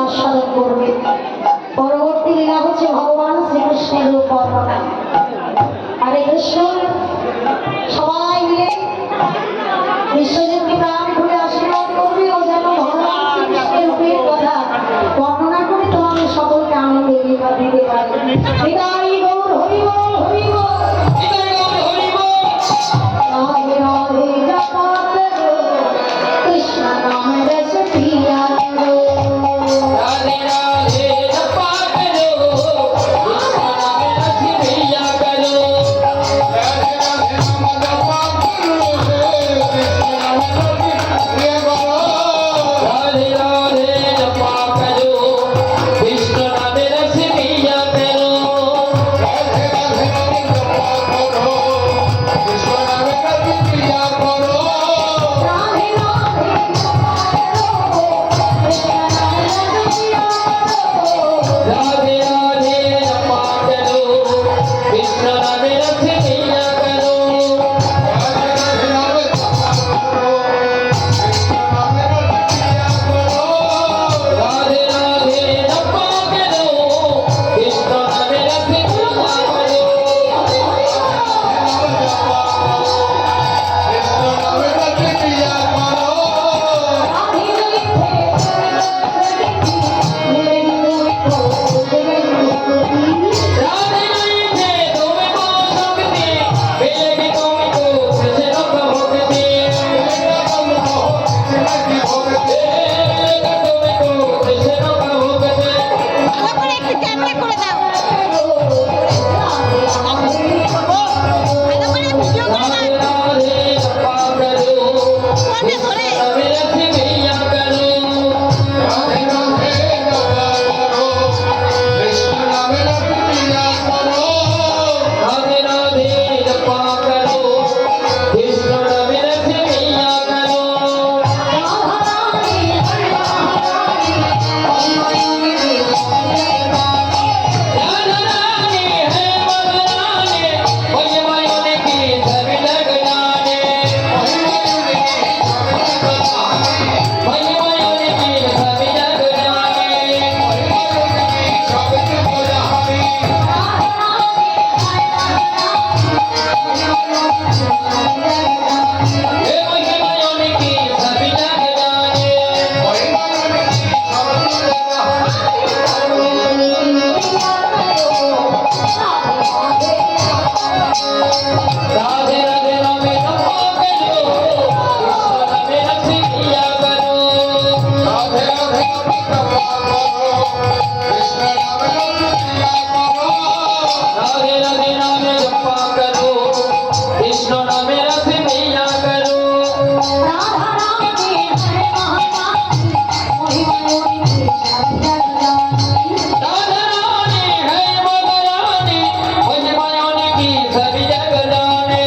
আস্বাদন করবে। পরবর্তী লীলা হচ্ছে ভগবান শ্রীকৃষ্ণের রূপ বর্ণনা। হরে কৃষ্ণ। সবাই মিলে বিশ্বজিৎকে প্রাণ খুলে আশীর্বাদ করবে ও যেন ভগবান শ্রীকৃষ্ণের রূপের কথা বর্ণনা করে তোমাদের সকলকে আনন্দ দিতে পারে। হৃদয় গৌর হরি বল, হরি বল। রাধে রাধে জপা করো, কৃষ্ণ নাম রস পিয়া করো। राधे राधे जपा करो, कृष्ण नाम रस पिया करो। राधे राधे नाम जपा करो, कृष्ण नाम रस पिया करो। राधे राधे जपा करो, कृष्ण नाम रस पिया करो। राधे राधे नाम जपा करो, कृष्ण नाम रस पिया करो। राधे राधे जपा करो, कृष्ण नाम रस पिया करो। राधे राधे जपा करो, कृष्ण नाम रस पिया करो। राधे राधे नाम जपा करो, कृष्ण नाम रस पिया करो। राधे राधे जपा करो, कृष्ण नाम रस पिया करो। कृष्ण नाम रस पिया करो। राधे राधे तुम्हें को शक्ति मिलेगी, तुमको कृष्ण भक्ति मिलेगा, तुमको कृष्ण भक्ति। ভালো করে একটু ক্যামেরা করে দাও, ভালো করে ভিডিও করে राधे দাও, राधे जपा करो, ফোনে ধরে नाम रस पिया करो। राधे राधे जपा करो, कृष्ण नाम रस पिया करो। राधे राधे जपा करो, कृष्ण नाम रस पिया करो। राधा रानी है मगराने, वही मायोने की सभी जग जाने। वही मायोने की सभी जग जाने। हे वही मायोने की सभी जग जाने। राधे राधे नाम जपा करो, कृष्ण नाम रस पिया करो। राधे राधे नाम जपा करो, कृष्ण नाम रस पिया करो। राधे राधे नाम जपा करो, कृष्ण नाम रस पिया करो। राधा रानी है मगरानी, वही मायोने की सभी जग जाने।